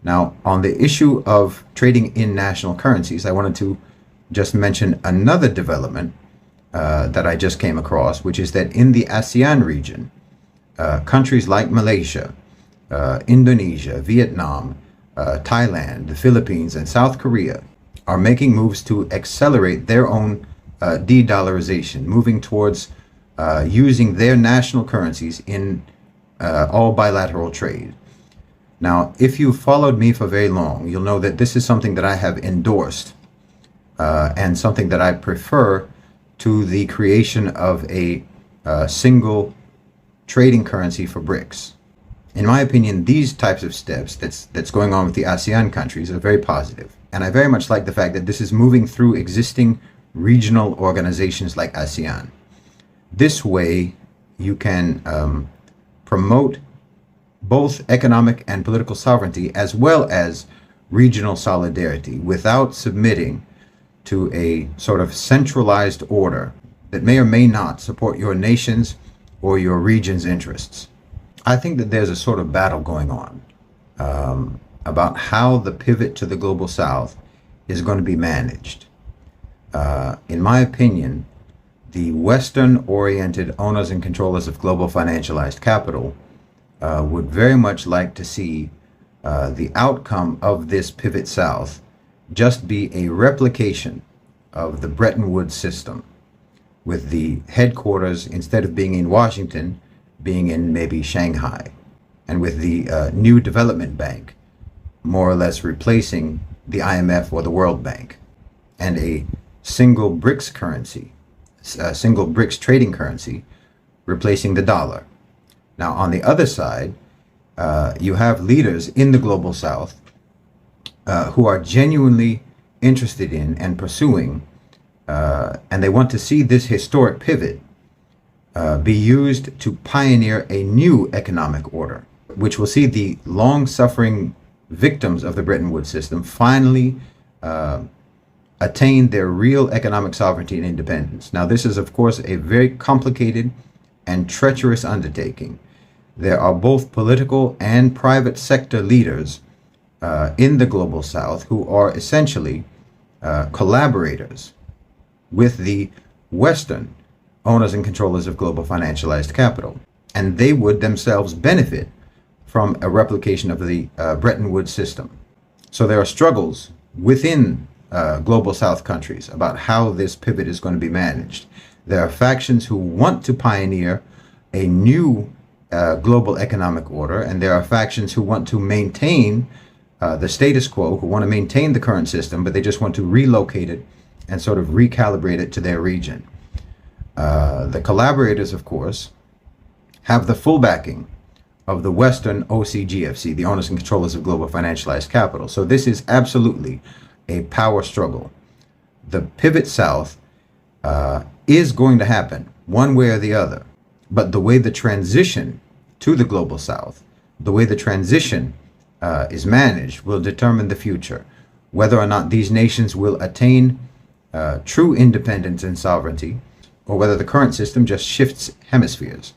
Now, on the issue of trading in national currencies, I wanted to just mention another development that I just came across, which is that in the ASEAN region, countries like Malaysia, Indonesia, Vietnam, Thailand, the Philippines, and South Korea are making moves to accelerate their own de-dollarization, moving towards using their national currencies in all bilateral trade. Now, if you've followed me for very long, you'll know that this is something that I have endorsed and something that I prefer to the creation of a single trading currency for BRICS. In my opinion, these types of steps that's going on with the ASEAN countries are very positive. And I very much like the fact that this is moving through existing regional organizations like ASEAN. This way, you can promote both economic and political sovereignty as well as regional solidarity without submitting to a sort of centralized order that may or may not support your nation's or your region's interests. I think that there's a sort of battle going on about how the pivot to the global south is going to be managed. In my opinion, the Western-oriented owners and controllers of global financialized capital would very much like to see the outcome of this pivot south just be a replication of the Bretton Woods system, with the headquarters, instead of being in Washington, being in maybe Shanghai, and with the new development bank more or less replacing the IMF or the World Bank, and a single BRICS currency, a single BRICS trading currency replacing the dollar. Now, on the other side, you have leaders in the global south who are genuinely interested in and pursuing, and they want to see this historic pivot be used to pioneer a new economic order, which will see the long-suffering victims of the Bretton Woods system finally attain their real economic sovereignty and independence. Now, this is, of course, a very complicated and treacherous undertaking. There are both political and private sector leaders in the global south who are essentially collaborators with the Western owners and controllers of global financialized capital. And they would themselves benefit from a replication of the Bretton Woods system. So there are struggles within global south countries about how this pivot is going to be managed. There are factions who want to pioneer a new global economic order, and there are factions who want to maintain the status quo, who want to maintain the current system, but they just want to relocate it and sort of recalibrate it to their region. The collaborators, of course, have the full backing of the Western OCGFC, the owners and controllers of global financialized capital. So this is absolutely a power struggle. The pivot south is going to happen one way or the other, but the way the transition to the global south, the way the transition is managed will determine the future, whether or not these nations will attain true independence and sovereignty, or whether the current system just shifts hemispheres.